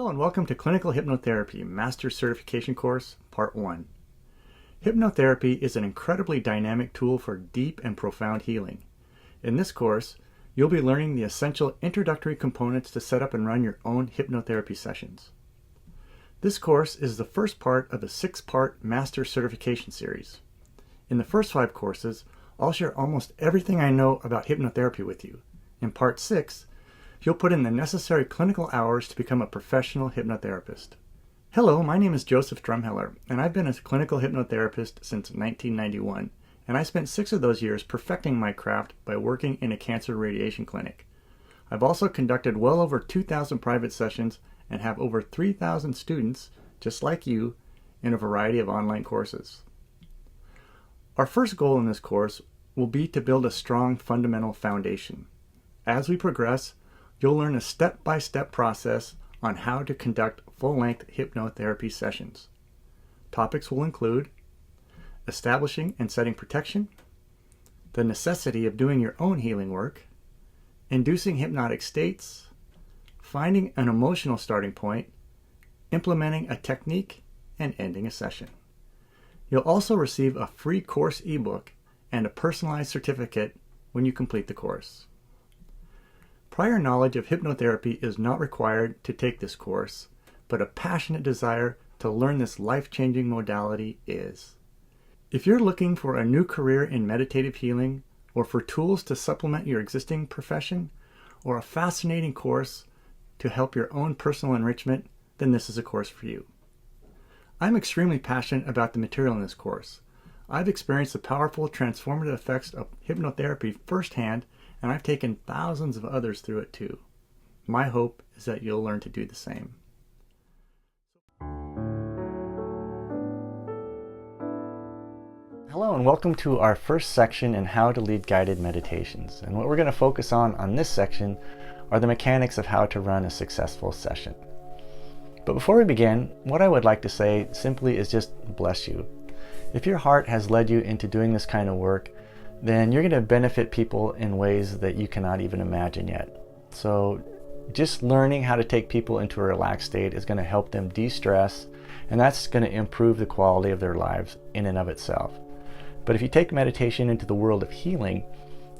Hello and welcome to Clinical Hypnotherapy Master Certification Course, Part 1. Hypnotherapy is an incredibly dynamic tool for deep and profound healing. In this course, you'll be learning the essential introductory components to set up and run your own hypnotherapy sessions. This course is the first part of a 6-part Master Certification series. In the first 5 courses, I'll share almost everything I know about hypnotherapy with you. In Part 6, you'll put in the necessary clinical hours to become a professional hypnotherapist. Hello, my name is Joseph Drumheller, and I've been a clinical hypnotherapist since 1991, and I spent 6 of those years perfecting my craft by working in a cancer radiation clinic. I've also conducted well over 2,000 private sessions and have over 3,000 students, just like you, in a variety of online courses. Our first goal in this course will be to build a strong fundamental foundation. As we progress, you'll learn a step-by-step process on how to conduct full-length hypnotherapy sessions. Topics will include establishing and setting protection, the necessity of doing your own healing work, inducing hypnotic states, finding an emotional starting point, implementing a technique, and ending a session. You'll also receive a free course ebook and a personalized certificate when you complete the course. Prior knowledge of hypnotherapy is not required to take this course, but a passionate desire to learn this life-changing modality is. If you're looking for a new career in meditative healing, or for tools to supplement your existing profession, or a fascinating course to help your own personal enrichment, then this is a course for you. I'm extremely passionate about the material in this course. I've experienced the powerful transformative effects of hypnotherapy firsthand, and I've taken thousands of others through it too. My hope is that you'll learn to do the same. Hello and welcome to our first section in how to lead guided meditations. And what we're going to focus on this section are the mechanics of how to run a successful session. But before we begin, what I would like to say simply is just bless you. If your heart has led you into doing this kind of work, then you're going to benefit people in ways that you cannot even imagine yet. So just learning how to take people into a relaxed state is going to help them de-stress, and that's going to improve the quality of their lives in and of itself. But if you take meditation into the world of healing,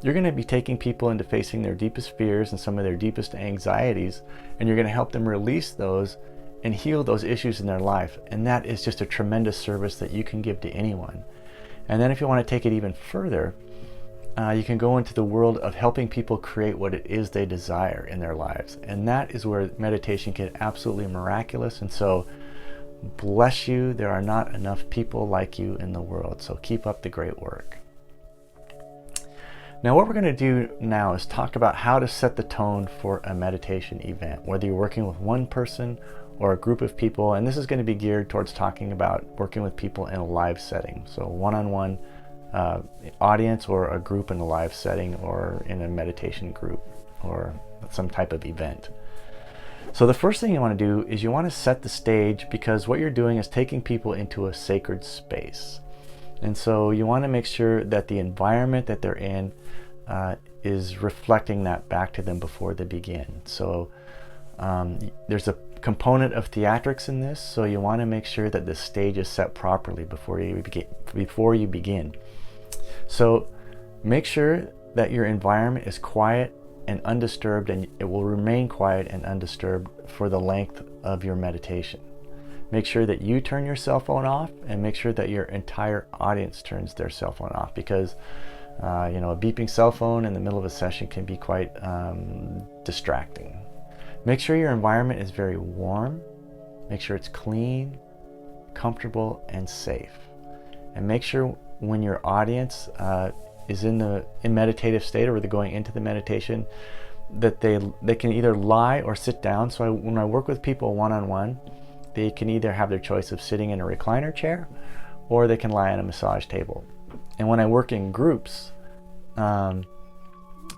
you're going to be taking people into facing their deepest fears and some of their deepest anxieties, and you're going to help them release those and heal those issues in their life. And that is just a tremendous service that you can give to anyone. And then if you want to take it even further, you can go into the world of helping people create what it is they desire in their lives. And that is where meditation can get absolutely miraculous. And so, bless you, there are not enough people like you in the world. So keep up the great work. Now what we're going to do now is talk about how to set the tone for a meditation event, whether you're working with one person or a group of people. And this is going to be geared towards talking about working with people in a live setting. So one-on-one audience, or a group in a live setting, or in a meditation group, or some type of event. So the first thing you want to do is you want to set the stage, because what you're doing is taking people into a sacred space. And so you want to make sure that the environment that they're in is reflecting that back to them before they begin. So there's a component of theatrics in this, so you want to make sure that the stage is set properly before you begin. So make sure that your environment is quiet and undisturbed, and it will remain quiet and undisturbed for the length of your meditation. Make sure that you turn your cell phone off, and make sure that your entire audience turns their cell phone off, because a beeping cell phone in the middle of a session can be quite distracting. Make sure your environment is very warm. Make sure it's clean, comfortable, and safe. And make sure when your audience is in meditative state, or they're going into the meditation, that they can either lie or sit down. So when I work with people one-on-one, they can either have their choice of sitting in a recliner chair, or they can lie on a massage table. And when I work in groups,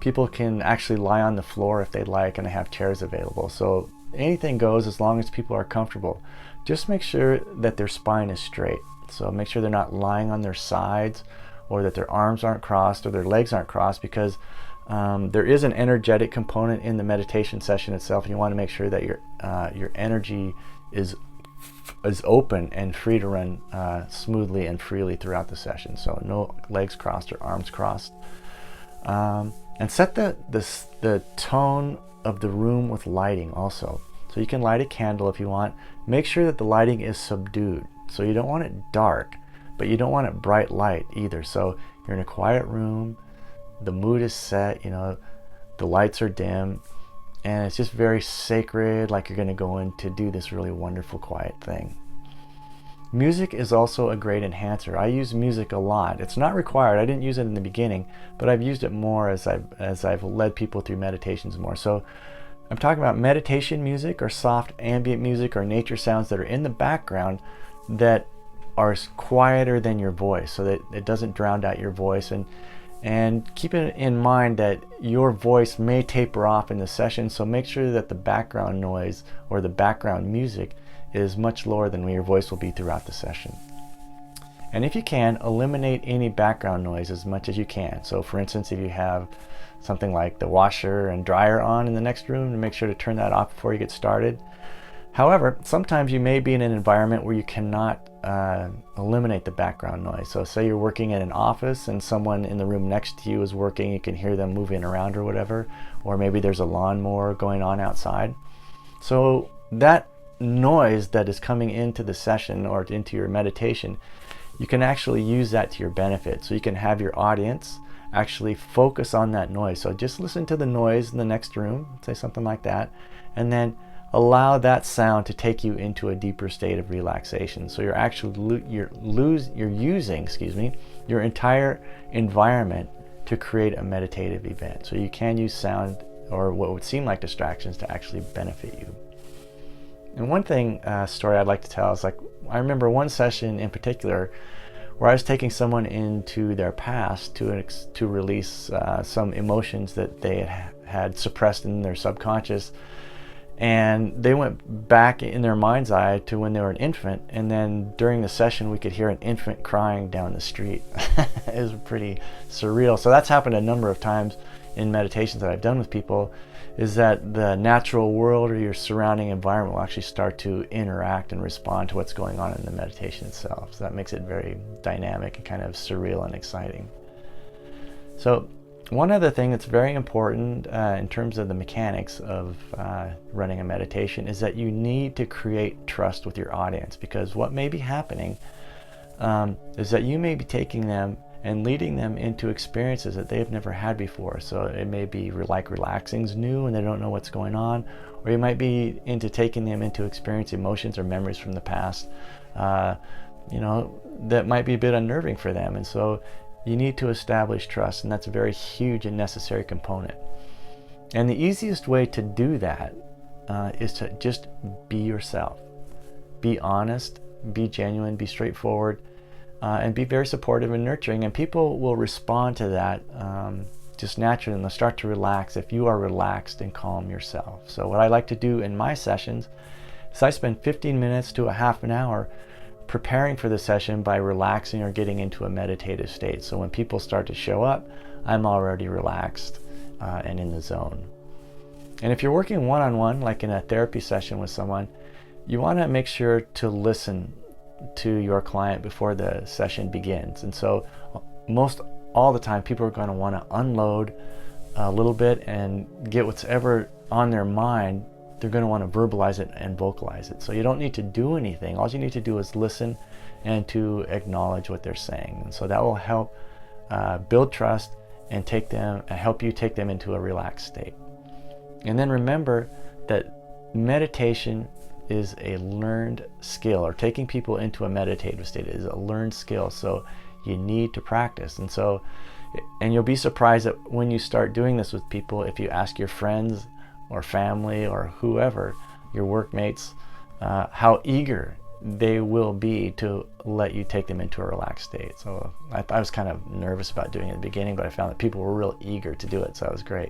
people can actually lie on the floor if they'd like, and I have chairs available. So anything goes as long as people are comfortable. Just make sure that their spine is straight. So make sure they're not lying on their sides, or that their arms aren't crossed or their legs aren't crossed, because There is an energetic component in the meditation session itself. You want to make sure that your energy is open and free to run smoothly and freely throughout the session. So no legs crossed or arms crossed. And set the tone of the room with lighting also. So you can light a candle if you want. Make sure that the lighting is subdued. So you don't want it dark, but you don't want it bright light either. So you're in a quiet room, the mood is set, the lights are dim, and it's just very sacred, like you're going to go in to do this really wonderful quiet thing. Music is also a great enhancer. I use music a lot. It's not required. I didn't use it in the beginning, but I've used it more as I've led people through meditations more. So I'm talking about meditation music or soft ambient music or nature sounds that are in the background that are quieter than your voice, so that it doesn't drown out your voice. And keep it in mind that your voice may taper off in the session, so make sure that the background noise or the background music is much lower than your voice will be throughout the session. And if you can, eliminate any background noise as much as you can. So for instance, if you have something like the washer and dryer on in the next room, make sure to turn that off before you get started. However, sometimes you may be in an environment where you cannot eliminate the background noise. So say you're working in an office and someone in the room next to you is working, you can hear them moving around or whatever, or maybe there's a lawnmower going on outside. So that noise that is coming into the session or into your meditation, you can actually use that to your benefit. So you can have your audience actually focus on that noise. So just listen to the noise in the next room, say something like that, and then allow that sound to take you into a deeper state of relaxation. So you're actually you're using your entire environment to create a meditative event. So you can use sound or what would seem like distractions to actually benefit you. And one story I'd like to tell is, like, I remember one session in particular where I was taking someone into their past to release some emotions that they had suppressed in their subconscious. And they went back in their mind's eye to when they were an infant, and then during the session we could hear an infant crying down the street. It was pretty surreal. So that's happened a number of times in meditations that I've done with people, is that the natural world or your surrounding environment will actually start to interact and respond to what's going on in the meditation itself. So that makes it very dynamic and kind of surreal and exciting. So one other thing that's very important in terms of the mechanics of running a meditation is that you need to create trust with your audience, because what may be happening is that you may be taking them and leading them into experiences that they've never had before. So it may be like relaxing's new and they don't know what's going on, or you might be into taking them into experience emotions or memories from the past, that might be a bit unnerving for them. And so you need to establish trust, and that's a very huge and necessary component. And the easiest way to do that is to just be yourself. Be honest, be genuine, be straightforward, and be very supportive and nurturing, and people will respond to that just naturally, and they'll start to relax if you are relaxed and calm yourself. So what I like to do in my sessions is I spend 15 minutes to a half an hour preparing for the session by relaxing or getting into a meditative state. So when people start to show up, I'm already relaxed and in the zone. And if you're working one-on-one, like in a therapy session with someone, you want to make sure to listen to your client before the session begins. And so most all the time people are going to want to unload a little bit and get whatever on their mind. They're going to want to verbalize it and vocalize it. So you don't need to do anything. All you need to do is listen and to acknowledge what they're saying. And so that will help build trust and help you take them into a relaxed state. And then remember that meditation is a learned skill, or taking people into a meditative state is a learned skill. So you need to practice. And you'll be surprised that when you start doing this with people, if you ask your friends or family or whoever, your workmates, how eager they will be to let you take them into a relaxed state. So I was kind of nervous about doing it in the beginning, but I found that people were real eager to do it, so that was great.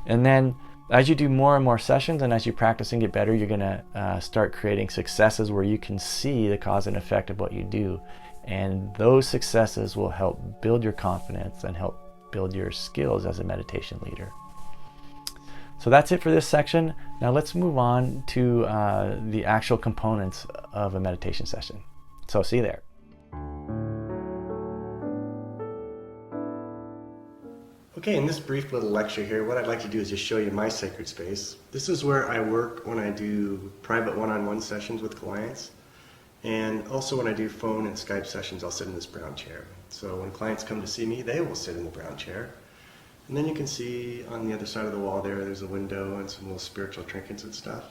And then as you do more and more sessions, and as you practice and get better, you're going to start creating successes where you can see the cause and effect of what you do. And those successes will help build your confidence and help build your skills as a meditation leader. So that's it for this section. Now let's move on to the actual components of a meditation session. So see you there. Okay, in this brief little lecture here, what I'd like to do is just show you my sacred space. This is where I work when I do private one-on-one sessions with clients. And also when I do phone and Skype sessions, I'll sit in this brown chair. So when clients come to see me, they will sit in the brown chair. And then you can see on the other side of the wall there's a window and some little spiritual trinkets and stuff.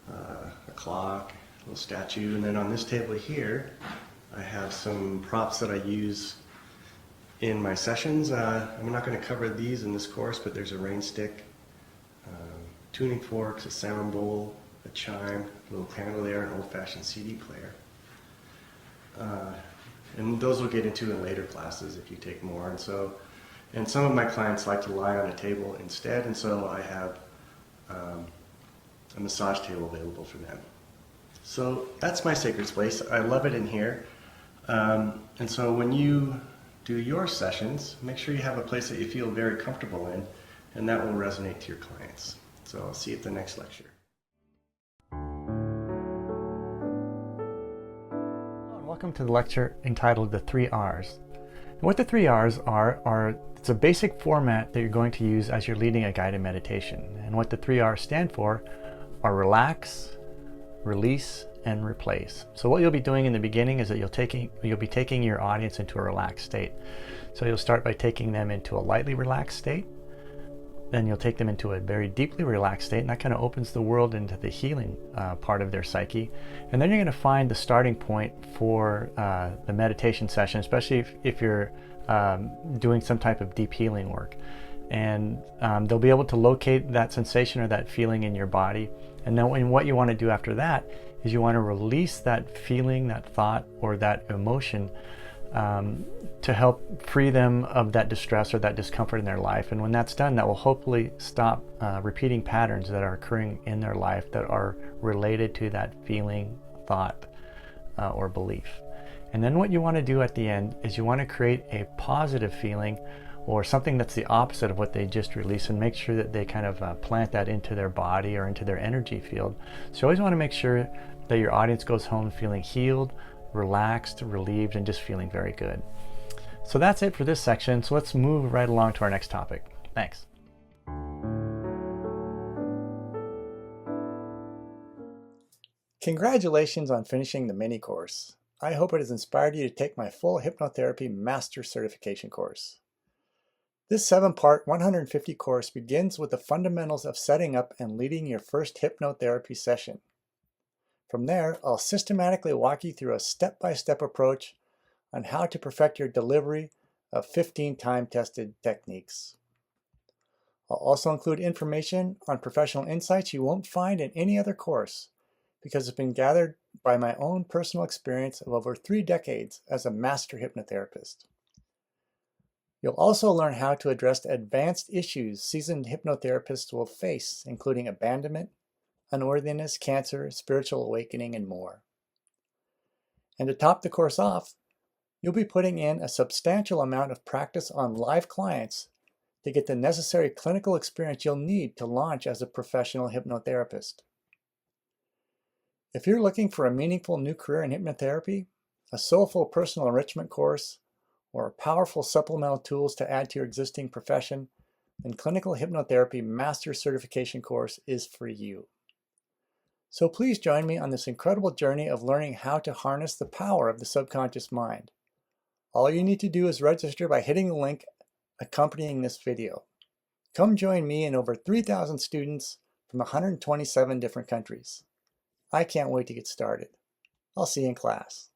A clock, a little statue, and then on this table here, I have some props that I use in my sessions. I'm not going to cover these in this course, but there's a rain stick, tuning forks, a sound bowl, a chime, a little candle there, an old-fashioned CD player. And those we'll get into in later classes if you take more. And some of my clients like to lie on a table instead, and so I have a massage table available for them. So that's my sacred space. I love it in here. And so when you do your sessions, make sure you have a place that you feel very comfortable in, and that will resonate to your clients. So I'll see you at the next lecture. Welcome to the lecture entitled The 3 R's. And what the 3 R's are it's a basic format that you're going to use as you're leading a guided meditation. And what the 3 R's stand for are relax, release, and replace. So what you'll be doing in the beginning is that you'll be taking your audience into a relaxed state. So you'll start by taking them into a lightly relaxed state. Then you'll take them into a very deeply relaxed state, and that kind of opens the world into the healing part of their psyche. And then you're going to find the starting point for the meditation session, especially if you're doing some type of deep healing work. And they'll be able to locate that sensation or that feeling in your body. And then what you want to do after that is you want to release that feeling, that thought, or that emotion to help free them of that distress or that discomfort in their life. And when that's done, that will hopefully stop repeating patterns that are occurring in their life that are related to that feeling, thought, or belief. And then what you want to do at the end is you want to create a positive feeling or something that's the opposite of what they just released, and make sure that they kind of plant that into their body or into their energy field. So you always want to make sure that your audience goes home feeling healed, relaxed, relieved, and just feeling very good. So that's it for this section. So let's move right along to our next topic. Thanks. Congratulations on finishing the mini course. I hope it has inspired you to take my full Hypnotherapy Master Certification course. This 7-part 150 course begins with the fundamentals of setting up and leading your first hypnotherapy session. From there, I'll systematically walk you through a step-by-step approach on how to perfect your delivery of 15 time-tested techniques. I'll also include information on professional insights you won't find in any other course, because it's been gathered by my own personal experience of over 3 decades as a master hypnotherapist. You'll also learn how to address advanced issues seasoned hypnotherapists will face, including abandonment, unworthiness, cancer, spiritual awakening, and more. And to top the course off, you'll be putting in a substantial amount of practice on live clients to get the necessary clinical experience you'll need to launch as a professional hypnotherapist. If you're looking for a meaningful new career in hypnotherapy, a soulful personal enrichment course, or powerful supplemental tools to add to your existing profession, then Clinical Hypnotherapy Master Certification course is for you. So please join me on this incredible journey of learning how to harness the power of the subconscious mind. All you need to do is register by hitting the link accompanying this video. Come join me and over 3,000 students from 127 different countries. I can't wait to get started. I'll see you in class.